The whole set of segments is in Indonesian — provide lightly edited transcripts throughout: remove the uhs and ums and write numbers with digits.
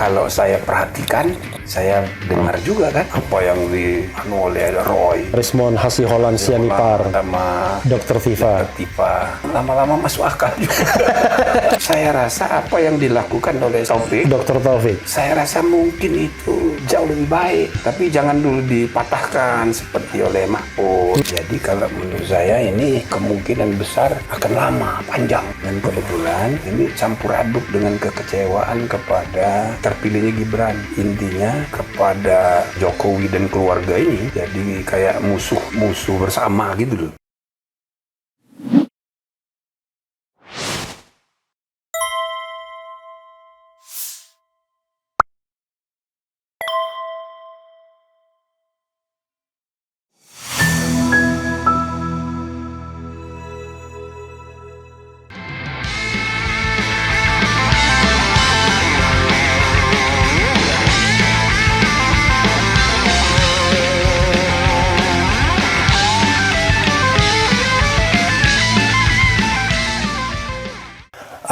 Kalau saya perhatikan, saya dengar juga kan apa yang oleh Roy Rismond Hasiholaun Sianipar sama Dr. Tifa. lama-lama masuk akal juga. Saya rasa apa yang dilakukan oleh Taufik, Dr. Taufik, saya rasa mungkin itu jauh lebih baik, tapi jangan dulu dipatahkan seperti oleh Mahfud. Jadi kalau menurut saya ini kemungkinan besar akan lama, panjang, dan kebetulan ini campur aduk dengan kekecewaan kepada terpilihnya Gibran. Intinya kepada Jokowi dan keluarga ini jadi kayak musuh bersama gitu loh.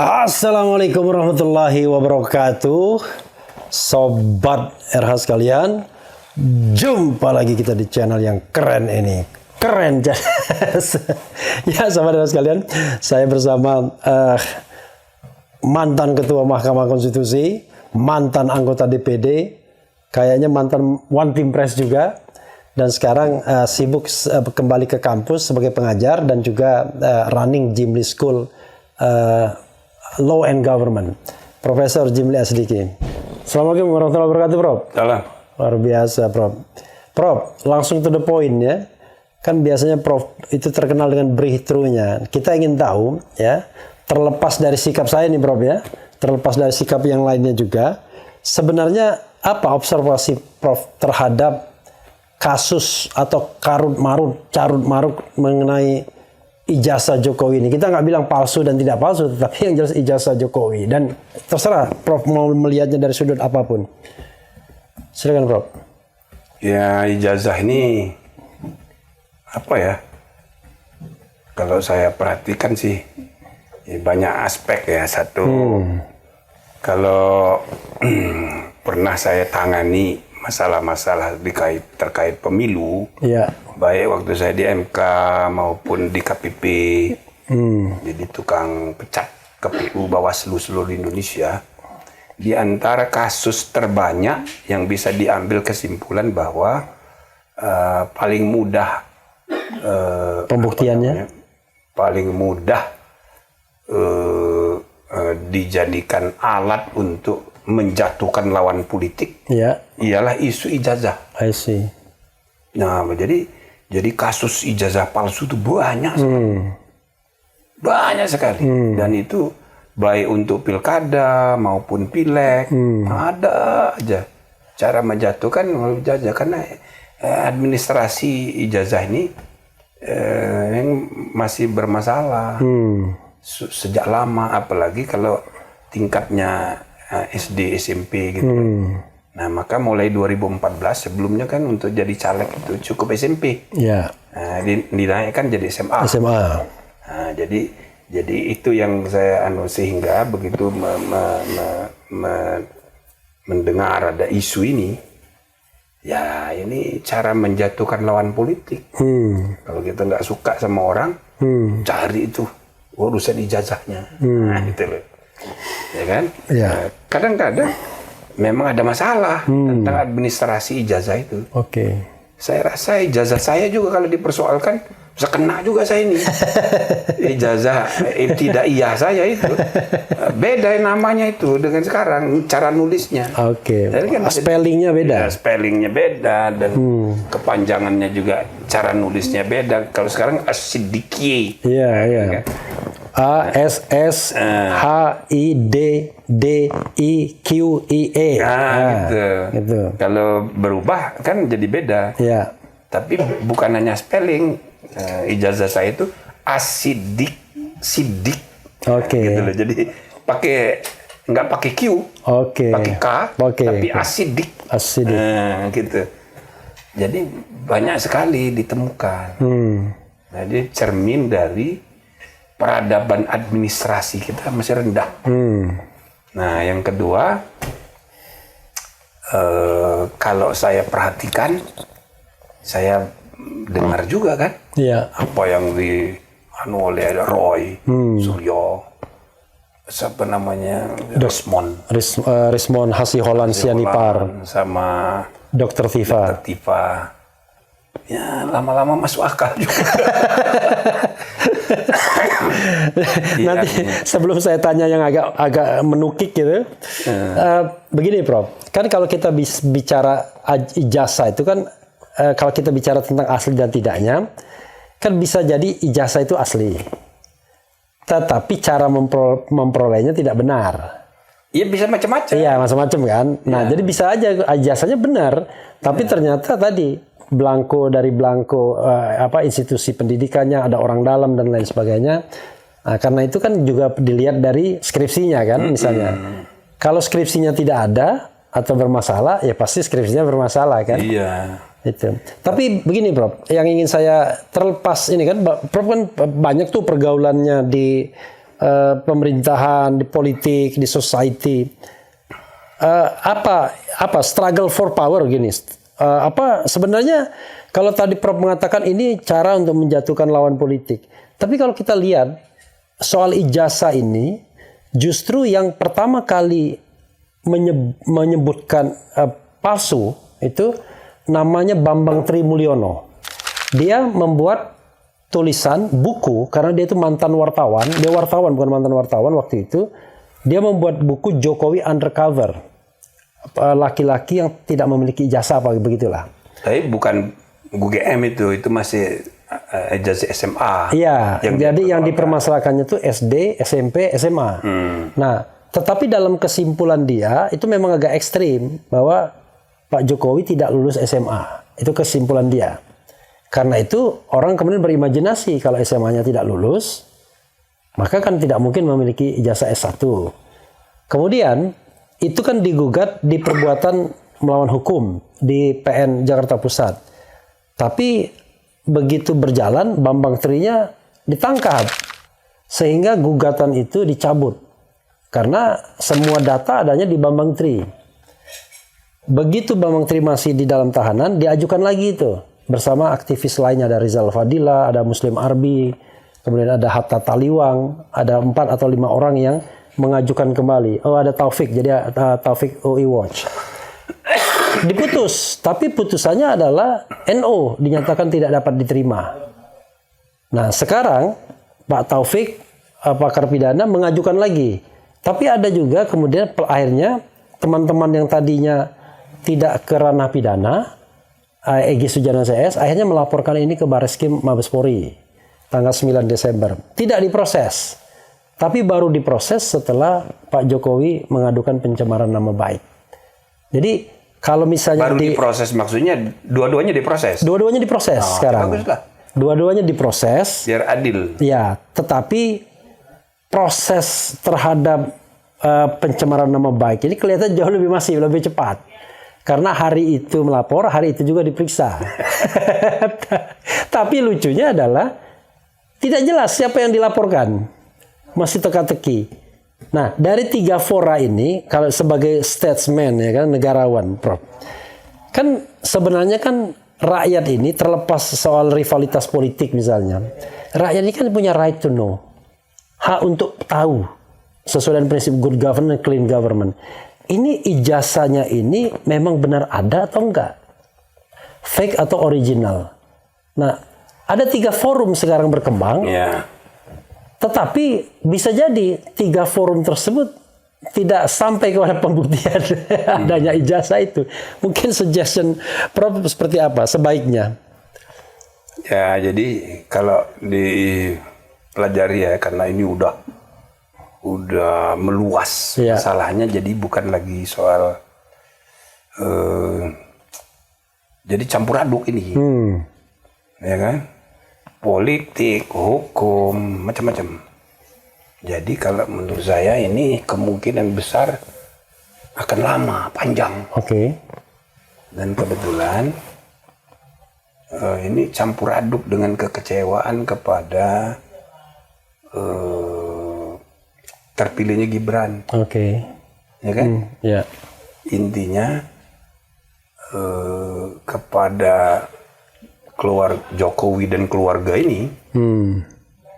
Assalamualaikum warahmatullahi wabarakatuh. Sobat RH sekalian, jumpa lagi kita di channel yang keren ini. Keren. Ya sobat RH sekalian, saya bersama mantan Ketua Mahkamah Konstitusi, mantan anggota DPD, kayaknya mantan One Team Press juga, dan sekarang sibuk kembali ke kampus sebagai pengajar dan juga running Jimli School Law and Government, Profesor Jimli Asdiki. Assalamualaikum warahmatullahi wabarakatuh, Prof. Salam. Luar biasa, Prof. Prof, langsung to the point ya. Kan biasanya Prof itu terkenal dengan breakthrough-nya. Kita ingin tahu ya, terlepas dari sikap saya nih, Prof ya, terlepas dari sikap yang lainnya juga, sebenarnya apa observasi Prof terhadap kasus atau carut marut mengenai ijazah Jokowi ini? Kita nggak bilang palsu dan tidak palsu, tetapi yang jelas ijazah Jokowi. Dan terserah Prof mau melihatnya dari sudut apapun. Silakan, Prof. Ya, ijazah ini apa ya? Kalau saya perhatikan sih ya banyak aspek ya. Satu, kalau pernah saya tangani masalah-masalah terkait pemilu, ya, baik waktu saya di MK maupun di KPP, jadi tukang pecat KPU Bawaslu seluruh Indonesia. Di antara kasus terbanyak yang bisa diambil kesimpulan bahwa paling mudah pembuktiannya, paling mudah dijadikan alat untuk menjatuhkan lawan politik, ya, ialah isu ijazah. I see. Nah, jadi kasus ijazah palsu itu banyak sekali. Banyak sekali. Dan itu baik untuk pilkada maupun pileg, ada aja cara menjatuhkan ijazah, karena administrasi ijazah ini yang masih bermasalah sejak lama, apalagi kalau tingkatnya SD, SMP gitu. Nah, maka mulai 2014, sebelumnya kan untuk jadi caleg itu cukup SMP. Ya. Nah, dinaikkan jadi SMA. Nah, jadi itu yang saya sehingga begitu mendengar ada isu ini, ya ini cara menjatuhkan lawan politik. Kalau kita nggak suka sama orang, cari itu urusan ijazahnya. Nah, gitu loh. Ya kan? Ya. Nah, kadang-kadang memang ada masalah tentang administrasi ijazah itu. Oke. Saya rasa ijazah saya juga kalau dipersoalkan bisa kena juga saya ini. Ijazah tidak iya saya itu. Beda namanya itu dengan sekarang cara nulisnya. Oke. Kan spellingnya beda. Ya, spellingnya beda dan kepanjangannya juga cara nulisnya beda. Kalau sekarang Assidiki. Iya, iya. Kan? ASSHIDDIQIE. Gitu. Kalau berubah kan jadi beda. Ya. Tapi bukan hanya spelling. Ijazah saya itu sidik. Oke. Gitu loh. Jadi nggak pakai Q. Oke. Pakai K. Tapi asidik. Gitu. Jadi banyak sekali ditemukan. Jadi cermin dari peradaban administrasi kita masih rendah. Nah, yang kedua, kalau saya perhatikan, saya dengar juga kan, Iya. apa yang oleh Roy Suryo, siapa namanya, Rismon Hasiholan Sianipar, sama Dr. Tifa. Tifa. Ya lama-lama masuk akal juga. Nanti sebelum saya tanya yang agak menukik gitu, begini Prof, kan kalau kita bicara ijazah itu kan, kalau kita bicara tentang asli dan tidaknya, kan bisa jadi ijazah itu asli, tetapi cara memperolehnya tidak benar. Iya bisa macam-macam. Iya macam-macam kan. Nah jadi bisa aja ijazahnya benar, tapi ternyata tadi belangko dari belangko institusi pendidikannya, ada orang dalam dan lain sebagainya. Nah, karena itu kan juga dilihat dari skripsinya kan misalnya. Kalau skripsinya tidak ada atau bermasalah, ya pasti skripsinya bermasalah kan. Iya. Itu. Tapi begini Prof, yang ingin saya terlepas ini kan, Prof kan banyak tuh pergaulannya di pemerintahan, di politik, di society. Apa struggle for power gini? Sebenarnya kalau tadi Prof mengatakan ini cara untuk menjatuhkan lawan politik. Tapi kalau kita lihat soal ijazah ini, justru yang pertama kali menyebutkan palsu itu namanya Bambang Trimulyono. Dia membuat tulisan buku karena dia itu mantan wartawan. Dia wartawan bukan mantan wartawan waktu itu. Dia membuat buku Jokowi Undercover. Laki-laki yang tidak memiliki ijazah apa begitulah. Tapi bukan UGM itu masih ijazah SMA. Iya, jadi yang dipermasalahkannya itu SD, SMP, SMA. Nah, tetapi dalam kesimpulan dia itu memang agak ekstrim bahwa Pak Jokowi tidak lulus SMA. Itu kesimpulan dia. Karena itu orang kemudian berimajinasi kalau SMA-nya tidak lulus, maka kan tidak mungkin memiliki ijazah S1. Kemudian itu kan digugat di perbuatan melawan hukum di PN Jakarta Pusat. Tapi begitu berjalan, Bambang Trinya ditangkap. Sehingga gugatan itu dicabut. Karena semua data adanya di Bambang Tri. Begitu Bambang Tri masih di dalam tahanan, diajukan lagi itu. Bersama aktivis lainnya, ada Rizal Fadila, ada Muslim Arbi, kemudian ada Hatta Taliwang, ada 4 atau 5 orang yang mengajukan kembali. Oh ada Taufik, jadi Taufik UI Watch. Diputus, tapi putusannya adalah NO, dinyatakan tidak dapat diterima. Nah sekarang Pak Taufik, pakar pidana mengajukan lagi. Tapi ada juga kemudian akhirnya teman-teman yang tadinya tidak ke ranah pidana, Egy Sujana CS, akhirnya melaporkan ini ke Bareskrim Mabespori tanggal 9 Desember. Tidak diproses. Tapi baru diproses setelah Pak Jokowi mengadukan pencemaran nama baik. Jadi kalau misalnya baru diproses maksudnya dua-duanya diproses. Dua-duanya diproses sekarang. Baguslah. Dua-duanya diproses. Biar adil. Ya, tetapi proses terhadap pencemaran nama baik ini kelihatan jauh lebih masif, lebih cepat. Karena hari itu melapor, hari itu juga diperiksa. Tapi lucunya adalah tidak jelas siapa yang dilaporkan. Masih teka-teki. Nah, dari 3 fora ini, kalau sebagai statesman, ya kan, negarawan, Prof. Kan sebenarnya kan rakyat ini terlepas soal rivalitas politik misalnya. Rakyat ini kan punya right to know. Hak untuk tahu. Sesuai dengan prinsip good government and clean government. Ini ijazahnya ini memang benar ada atau enggak? Fake atau original? Nah, ada 3 forum sekarang berkembang. Ya. Tetapi bisa jadi 3 forum tersebut tidak sampai kepada pembuktian adanya ijazah itu. Mungkin suggestion Prof seperti apa sebaiknya? Ya, jadi kalau dipelajari ya, karena ini udah meluas masalahnya, jadi bukan lagi soal jadi campur aduk ini. Ya kan? Politik, hukum, macam-macam. Jadi kalau menurut saya ini kemungkinan besar akan lama, panjang. Oke. Dan kebetulan ini campur aduk dengan kekecewaan kepada terpilihnya Gibran. Oke. Ya kan? Ya. Intinya kepada Jokowi dan keluarga ini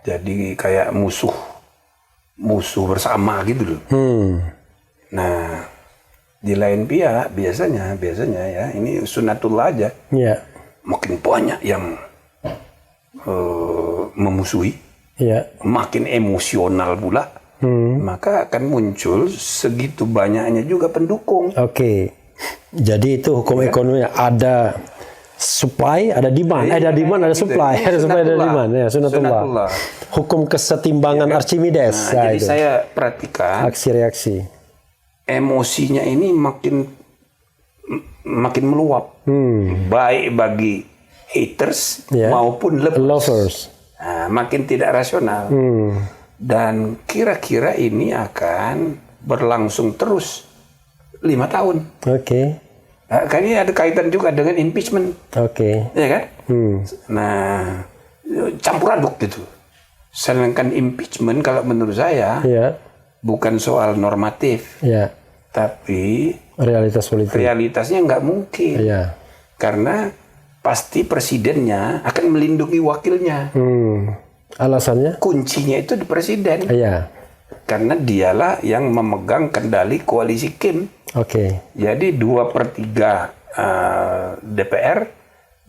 jadi kayak musuh bersama gitu loh. Nah, di lain pihak biasanya ya ini sunatullah aja. Ya. Makin banyak yang memusuhi, makin emosional pula, maka akan muncul segitu banyaknya juga pendukung. Oke. Jadi itu hukum ekonominya, ada supply, ada demand, ada demand, ada supply, ada supply, ada demand, ya sunatullah. Hukum kesetimbangan Archimedes. Nah, jadi itu. saya perhatikan Aksi reaksi. Emosinya ini makin meluap, baik bagi haters maupun lovers. Nah, makin tidak rasional. Dan kira-kira ini akan berlangsung terus 5 tahun. Oke. Nah, kan ini ada kaitan juga dengan impeachment. Oke. Ya kan? Nah, campur aduk gitu. Sedangkan impeachment kalau menurut saya bukan soal normatif, tapi realitas politik. Realitasnya nggak mungkin, karena pasti presidennya akan melindungi wakilnya. Alasannya? Kuncinya itu di presiden. Karena dialah yang memegang kendali koalisi Kim. Jadi 2/3 DPR,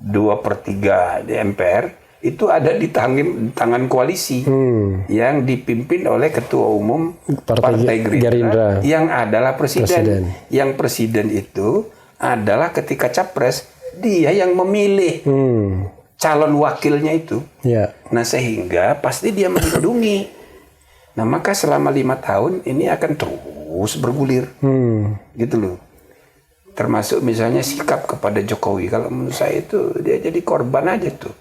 2/3 di MPR itu ada di tangan koalisi yang dipimpin oleh Ketua Umum Partai Gerindra yang adalah presiden. Yang presiden itu adalah ketika capres dia yang memilih calon wakilnya itu. Nah, sehingga pasti dia melindungi. Nah, maka selama 5 tahun ini akan terus bergulir, gitu loh. Termasuk misalnya sikap kepada Jokowi. Kalau menurut saya itu dia jadi korban aja tuh.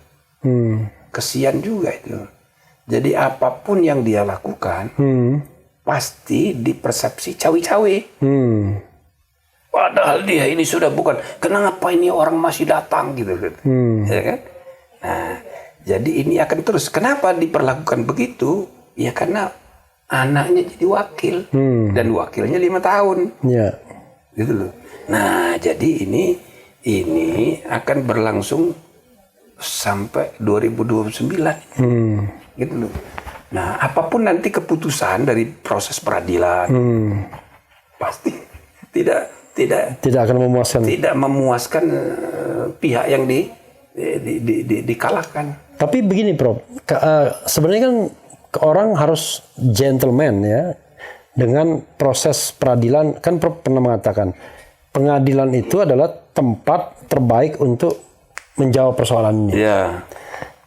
Kesian juga itu. Jadi apapun yang dia lakukan pasti dipersepsi cawe-cawe. Padahal dia ini sudah bukan. Kenapa ini orang masih datang gitu, ya kan? Nah, jadi ini akan terus. Kenapa diperlakukan begitu? Ya karena anaknya jadi wakil dan wakilnya 5 tahun, gitu loh. Nah, jadi ini akan berlangsung sampai 2029, gitu loh. Nah, apapun nanti keputusan dari proses peradilan, pasti tidak akan memuaskan. Tidak memuaskan pihak yang dikalahkan. Tapi begini, Prof. Sebenarnya kan orang harus gentleman ya dengan proses peradilan. Kan Prof pernah mengatakan pengadilan itu adalah tempat terbaik untuk menjawab persoalannya.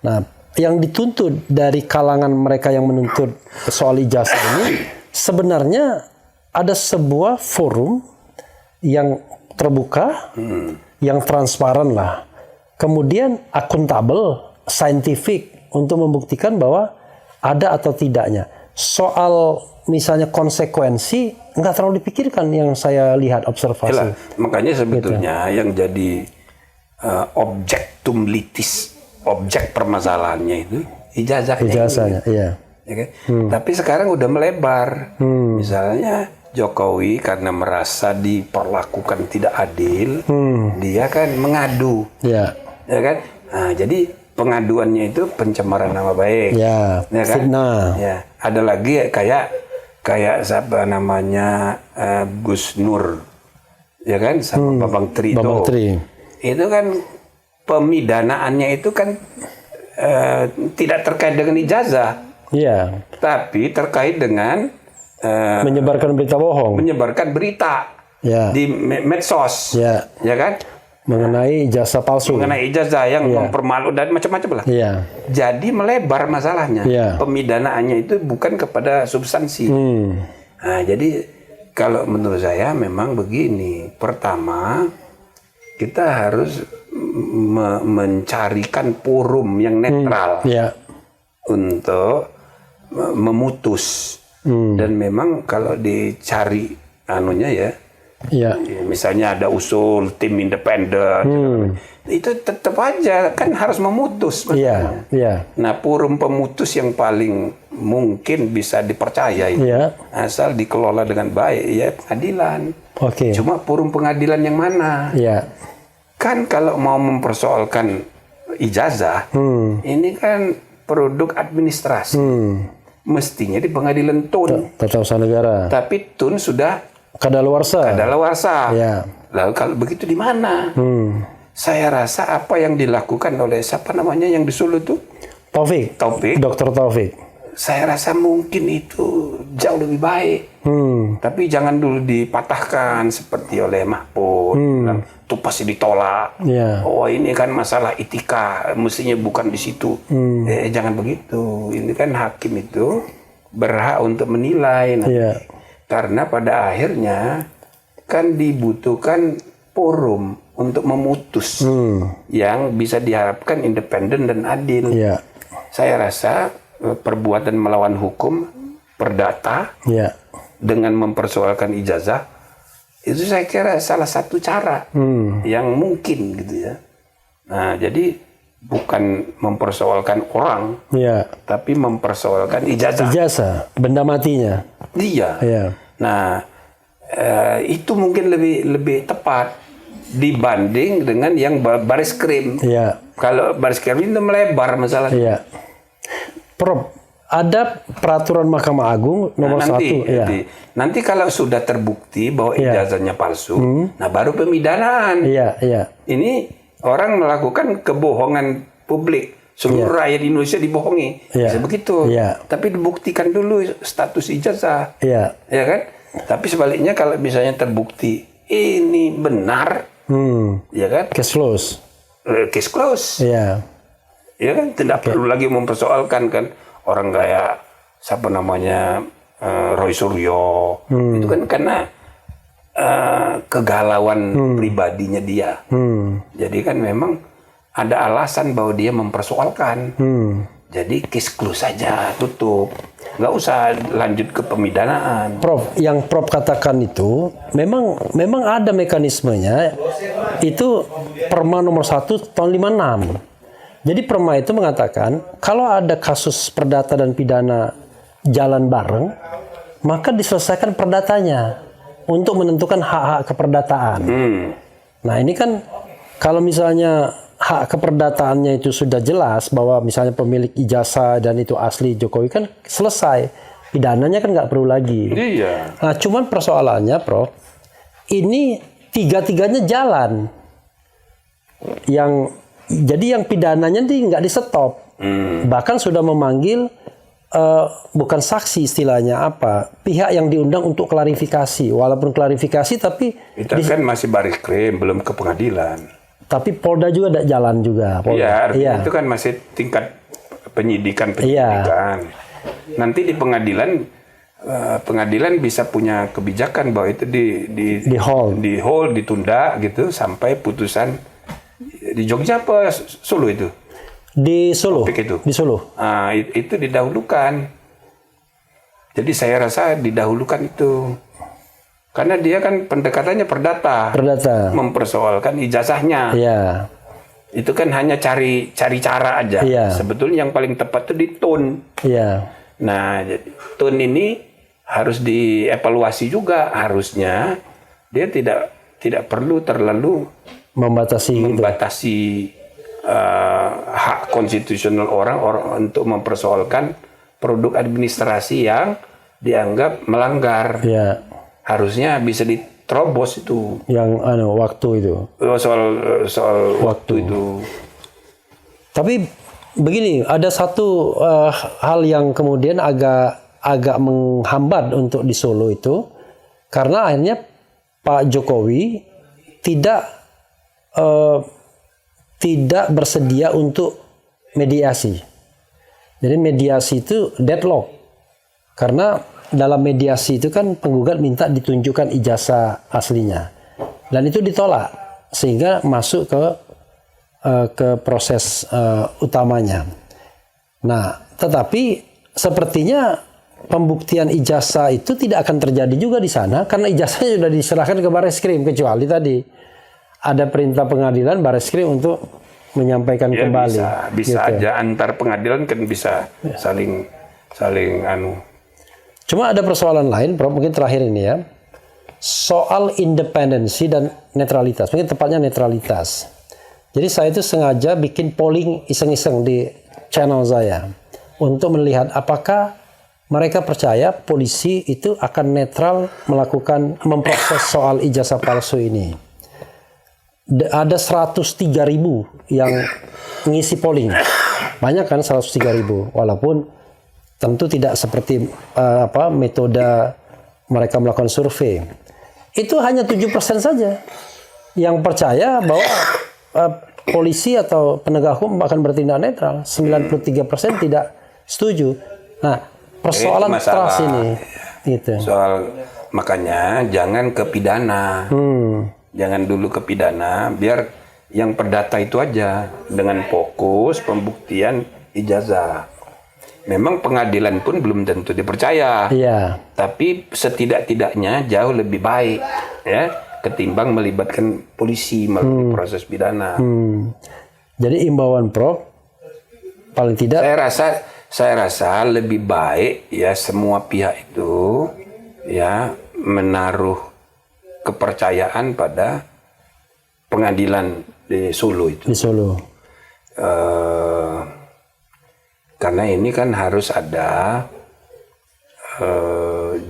Nah, yang dituntut dari kalangan mereka yang menuntut soal ijazah ini sebenarnya ada sebuah forum yang terbuka, yang transparan lah. Kemudian akuntabel, saintifik untuk membuktikan bahwa ada atau tidaknya. Soal misalnya konsekuensi nggak terlalu dipikirkan yang saya lihat observasi. Makanya sebetulnya yang jadi objektum litis, objek permasalahannya itu ijazahnya. Ya kan? Tapi sekarang udah melebar. Misalnya Jokowi karena merasa diperlakukan tidak adil, dia kan mengadu, ya kan? Nah, jadi pengaduannya itu pencemaran nama baik, ya kan? Fitnah. Ya, ada lagi kayak siapa namanya Gus Nur, ya kan, sama Babang Tri itu kan pemidanaannya itu kan tidak terkait dengan ijazah, tapi terkait dengan menyebarkan berita bohong, menyebarkan berita di medsos, ya kan, mengenai ijazah palsu, mengenai ijazah yang mempermalukan dan macam-macam lah. Jadi melebar masalahnya. Pemidanaannya itu bukan kepada substansi. Nah, jadi kalau menurut saya memang begini. Pertama, kita harus mencarikan forum yang netral untuk memutus. Dan memang kalau dicari anunya misalnya ada usul tim independen, itu tetap aja kan harus memutus. Nah, forum pemutus yang paling mungkin bisa dipercaya itu asal dikelola dengan baik ya pengadilan. Cuma forum pengadilan yang mana? kan kalau mau mempersoalkan ijazah, ini kan produk administrasi. Mestinya di pengadilan tun. Tata usaha negara. Tapi tun sudah Kadaluarsa. kadaluarsa. Ya. Lalu kalau begitu di mana? Saya rasa apa yang dilakukan oleh siapa namanya yang di Solo itu? Taufik. Dr. Taufik. Saya rasa mungkin itu jauh lebih baik. Tapi jangan dulu dipatahkan seperti oleh Mahfud. Bilang, itu pasti ditolak. Ya. Oh ini kan masalah etika, mestinya bukan di situ. Jangan begitu. Ini kan hakim itu berhak untuk menilai. Nanti. Ya. Karena pada akhirnya kan dibutuhkan forum untuk memutus yang bisa diharapkan independen dan adil. Ya. Saya rasa perbuatan melawan hukum perdata Ya. dengan mempersoalkan ijazah itu saya kira salah satu cara yang mungkin gitu ya. Nah, jadi bukan mempersoalkan orang, Ya. tapi mempersoalkan ijazah. Ijazah, benda matinya. Iya. Ya. Nah, itu mungkin lebih tepat dibanding dengan yang baris krim. Ya. Kalau baris krim itu melebar masalahnya. Iya. Prof, ada peraturan Mahkamah Agung nomor 1. Ya. Nanti kalau sudah terbukti bahwa Iya. ijazahnya palsu, nah baru pemidanaan. Iya, iya. Ini orang melakukan kebohongan publik. Seluruh rakyat Indonesia dibohongi. Iya. Bisa begitu. Iya. Tapi dibuktikan dulu status ijazah. Iya. Ya kan? Tapi sebaliknya kalau misalnya terbukti ini benar, ya kan? Case close. Case close. Iya. Ya kan? Tidak perlu lagi mempersoalkan kan orang kayak siapa namanya Roy Suryo. Itu kan karena kegalauan pribadinya dia. Jadi kan memang ada alasan bahwa dia mempersoalkan. Jadi case close saja, tutup. Nggak usah lanjut ke pemidanaan. Prof, yang Prof katakan itu memang ada mekanismenya. Itu Perma nomor 1 tahun 56. Jadi Perma itu mengatakan kalau ada kasus perdata dan pidana jalan bareng, maka diselesaikan perdatanya untuk menentukan hak-hak keperdataan. Nah ini kan kalau misalnya hak keperdataannya itu sudah jelas bahwa misalnya pemilik ijazah dan itu asli Jokowi kan selesai. Pidananya kan nggak perlu lagi. Iya. Nah cuman persoalannya Prof, ini tiga-tiganya jalan. Jadi yang pidananya nggak di stop. Bahkan sudah memanggil bukan saksi istilahnya apa, pihak yang diundang untuk klarifikasi. Walaupun klarifikasi tapi Itu kan masih baris krim, belum ke pengadilan. Tapi Polda juga ada jalan juga. Polda. Iya, itu kan masih tingkat penyidikan. Nanti di pengadilan bisa punya kebijakan bahwa itu di hold, ditunda gitu sampai putusan di Jogja apa Solo itu? Di Solo. Itu. Di Solo. Nah, itu didahulukan. Jadi saya rasa didahulukan itu. Karena dia kan pendekatannya perdata. Mempersoalkan ijazahnya. Iya. Itu kan hanya cari cara aja. Iya. Sebetulnya yang paling tepat itu di tun. Iya. Nah, jadi tun ini harus dievaluasi juga. Harusnya dia tidak perlu terlalu membatasi hak konstitusional orang untuk mempersoalkan produk administrasi yang dianggap melanggar. Iya. Harusnya bisa diterobos itu. Yang waktu itu. Soal waktu itu. Tapi begini, ada satu hal yang kemudian agak menghambat untuk di Solo itu, karena akhirnya Pak Jokowi tidak bersedia untuk mediasi. Jadi mediasi itu deadlock. Karena dalam mediasi itu kan penggugat minta ditunjukkan ijazah aslinya. Dan itu ditolak. Sehingga masuk ke proses utamanya. Nah, tetapi sepertinya pembuktian ijazah itu tidak akan terjadi juga di sana. Karena ijazahnya sudah diserahkan ke Bareskrim. Kecuali tadi ada perintah pengadilan Bareskrim untuk menyampaikan kembali. Bisa gitu. Aja antar pengadilan kan bisa saling Cuma ada persoalan lain, Prof, mungkin terakhir ini ya. Soal independensi dan netralitas. Mungkin tepatnya netralitas. Jadi saya itu sengaja bikin polling iseng-iseng di channel saya untuk melihat apakah mereka percaya polisi itu akan netral memproses soal ijazah palsu ini. Ada 103.000 yang ngisi polling. Banyak kan 103.000, walaupun tentu tidak seperti metode mereka melakukan survei. Itu hanya 7% saja yang percaya bahwa polisi atau penegak hukum akan bertindak netral. 93% tidak setuju. Nah, persoalan trust ini. Gitu. Makanya jangan ke pidana. Jangan dulu ke pidana, biar yang perdata itu aja dengan fokus pembuktian ijazah. Memang pengadilan pun belum tentu dipercaya. Iya. Tapi setidak-tidaknya jauh lebih baik ya ketimbang melibatkan polisi melalui proses pidana. Jadi imbauan Prof paling tidak saya rasa lebih baik ya semua pihak itu ya menaruh kepercayaan pada pengadilan di Solo itu. Di Solo. Karena ini kan harus ada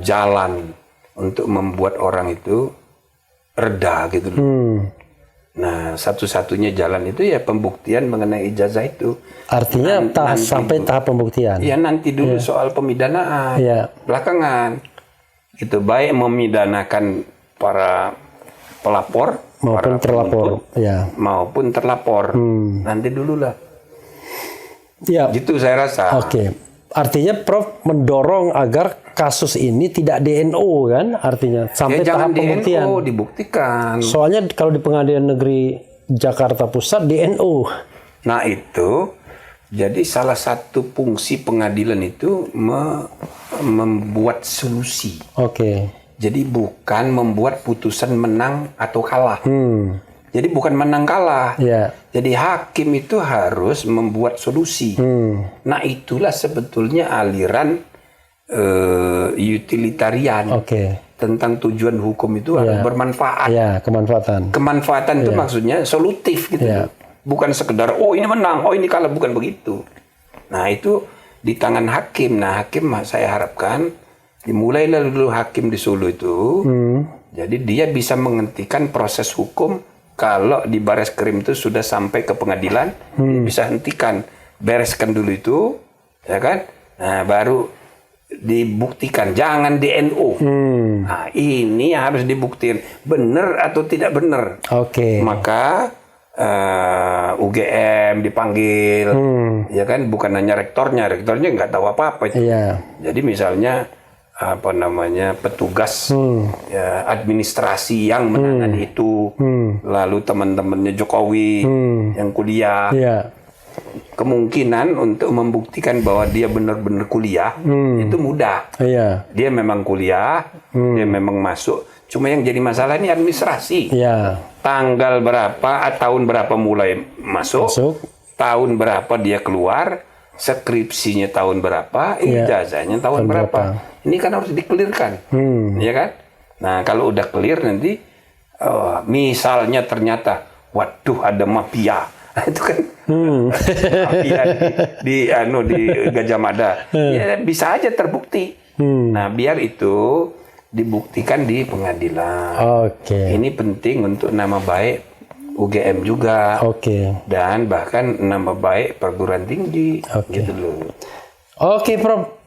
jalan untuk membuat orang itu reda gitu loh. Nah, satu-satunya jalan itu ya pembuktian mengenai ijazah itu. Artinya sampai tahap pembuktian. Ya nanti dulu soal pemidanaan. Belakangan. Itu baik memidanakan para pelapor maupun terlapor. Maupun terlapor. Nanti dulu lah. Ya. Gitu saya rasa. Oke. Artinya Prof mendorong agar kasus ini tidak DNO kan? Artinya sampai tahap pembuktian. DNO dibuktikan. Soalnya kalau di Pengadilan Negeri Jakarta Pusat DNO. Nah itu jadi salah satu fungsi pengadilan itu membuat solusi. Oke. Jadi bukan membuat putusan menang atau kalah. Jadi bukan menang kalah. Jadi hakim itu harus membuat solusi. Nah itulah sebetulnya aliran utilitarian. Tentang tujuan hukum itu harus bermanfaat. Kemanfaatan. Kemanfaatan itu maksudnya solutif gitu. Bukan sekedar oh ini menang, oh ini kalah, bukan begitu. Nah itu di tangan hakim. Nah hakim saya harapkan dimulailah dulu hakim di Solo itu. Jadi dia bisa menghentikan proses hukum. Kalau di Bareskrim itu sudah sampai ke pengadilan, dia bisa hentikan, bereskan dulu itu, ya kan? Nah, baru dibuktikan, jangan DNO. Nah, ini harus dibuktikan, benar atau tidak benar. Maka UGM dipanggil, ya kan? Bukan hanya rektornya nggak tahu apa-apa itu. Jadi misalnya petugas ya, administrasi yang menangani itu, lalu teman-temannya Jokowi yang kuliah, kemungkinan untuk membuktikan bahwa dia benar-benar kuliah itu mudah. Dia memang kuliah, dia memang masuk. Cuma yang jadi masalah ini administrasi. Tanggal berapa, tahun berapa mulai masuk, tahun berapa dia keluar, skripsinya tahun berapa, ijazahnya tahun berapa. Ini kan harus dikelirkan, ya kan? Nah kalau udah clear nanti, misalnya ternyata, waduh ada mafia, itu kan mafia di Gajah Mada, ya bisa aja terbukti. Nah biar itu dibuktikan di pengadilan. Ini penting untuk nama baik UGM juga, dan bahkan nama baik perguruan tinggi, gitu loh. Prof.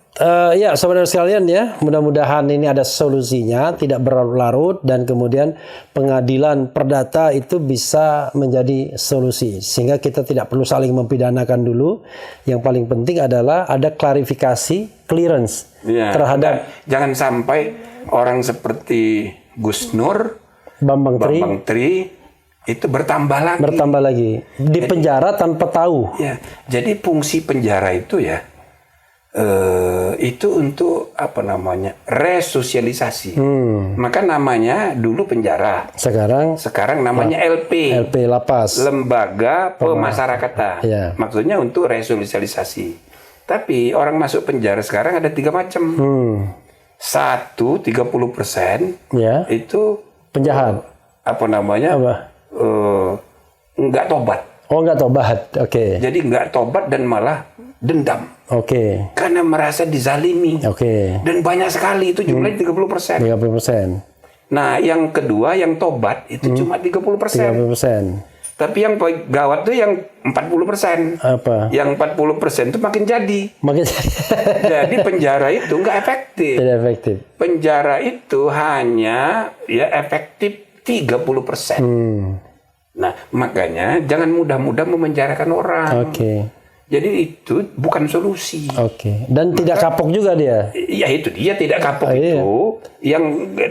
Ya, saudara sekalian ya, mudah-mudahan ini ada solusinya, tidak berlarut dan kemudian pengadilan perdata itu bisa menjadi solusi sehingga kita tidak perlu saling mempidanakan dulu. Yang paling penting adalah ada klarifikasi, clearance terhadap jangan sampai orang seperti Gus Nur, Bambang Tri itu bertambah lagi di penjara tanpa tahu. Jadi fungsi penjara itu ya itu untuk resosialisasi. Maka namanya dulu penjara. Sekarang namanya LP lapas. Lembaga Pemasyarakatan. Maksudnya untuk resosialisasi. Tapi orang masuk penjara sekarang ada 3 macam. 30% itu penjahat. nggak tobat. Oh, nggak tobat. Oke. Jadi nggak tobat dan malah dendam. Oke. Karena merasa dizalimi. Oke. Dan banyak sekali, itu jumlahnya 30%. 30%. Nah, yang kedua yang tobat itu cuma 30%. 30%. Tapi yang gawat tuh yang 40%. Apa? Yang 40% itu makin jadi. Makin Jadi penjara itu nggak efektif. tidak efektif. Penjara itu hanya ya efektif 30%. Nah, makanya jangan mudah-mudah memenjarakan orang. Oke. Jadi itu bukan solusi. Oke. Dan tidak kapok juga dia. Ya itu dia tidak kapok Iya. itu. Yang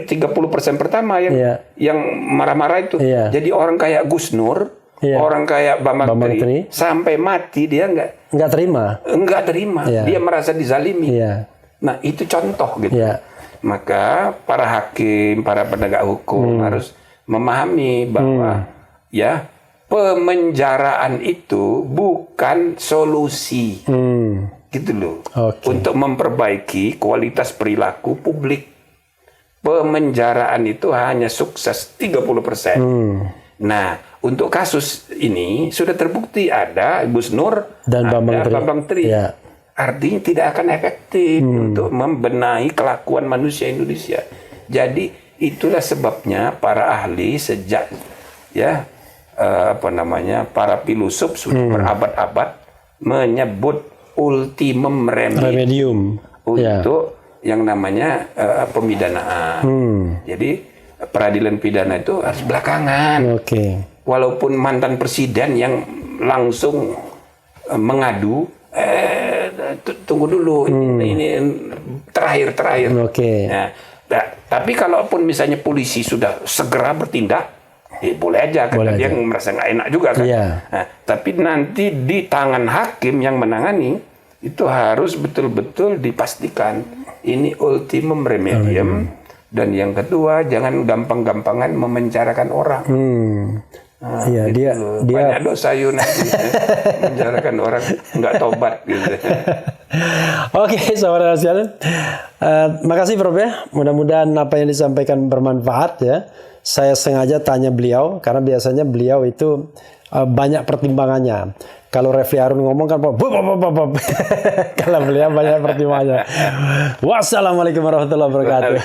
30% pertama Iya. yang marah-marah itu. Iya. Jadi orang kayak Gus Nur, Iya. orang kayak Bambang Tri. Tri, sampai mati dia Nggak terima. enggak terima. Iya. Dia merasa dizalimi. Iya. Nah, itu contoh gitu. Iya. Maka para hakim, para penegak hukum harus memahami bahwa ya pemenjaraan itu bukan solusi. Gitu loh. Oke. Untuk memperbaiki kualitas perilaku publik. Pemenjaraan itu hanya sukses 30%. Nah, untuk kasus ini sudah terbukti ada Gus Nur Dan ada Bambang Tri. Ya. Artinya tidak akan efektif untuk membenahi kelakuan manusia Indonesia. Jadi itulah sebabnya para ahli sejak para filosof sudah berabad-abad menyebut ultimum Remedium. untuk yang namanya pemidanaan. Jadi peradilan pidana itu harus belakangan. Oke. Walaupun mantan presiden yang langsung mengadu, tunggu dulu, ini terakhir. Oke. Nah, tapi kalaupun misalnya polisi sudah segera bertindak, boleh aja, karena dia merasa nggak enak juga kan. Iya. Nah, tapi nanti di tangan hakim yang menangani itu harus betul-betul dipastikan ini ultimum remedium. Dan yang kedua, jangan gampang-gampangan memenjarakan orang. Iya, dia Banyak dosa nanti menjarakan orang nggak tobat gitu. Oke, saudara sekalian. Makasih Prof ya. Mudah-mudahan apa yang disampaikan bermanfaat ya. Saya sengaja tanya beliau karena biasanya beliau itu banyak pertimbangannya. Kalau Refli Harun ngomong kan kalau beliau banyak pertimbangannya. Wassalamualaikum warahmatullahi wabarakatuh.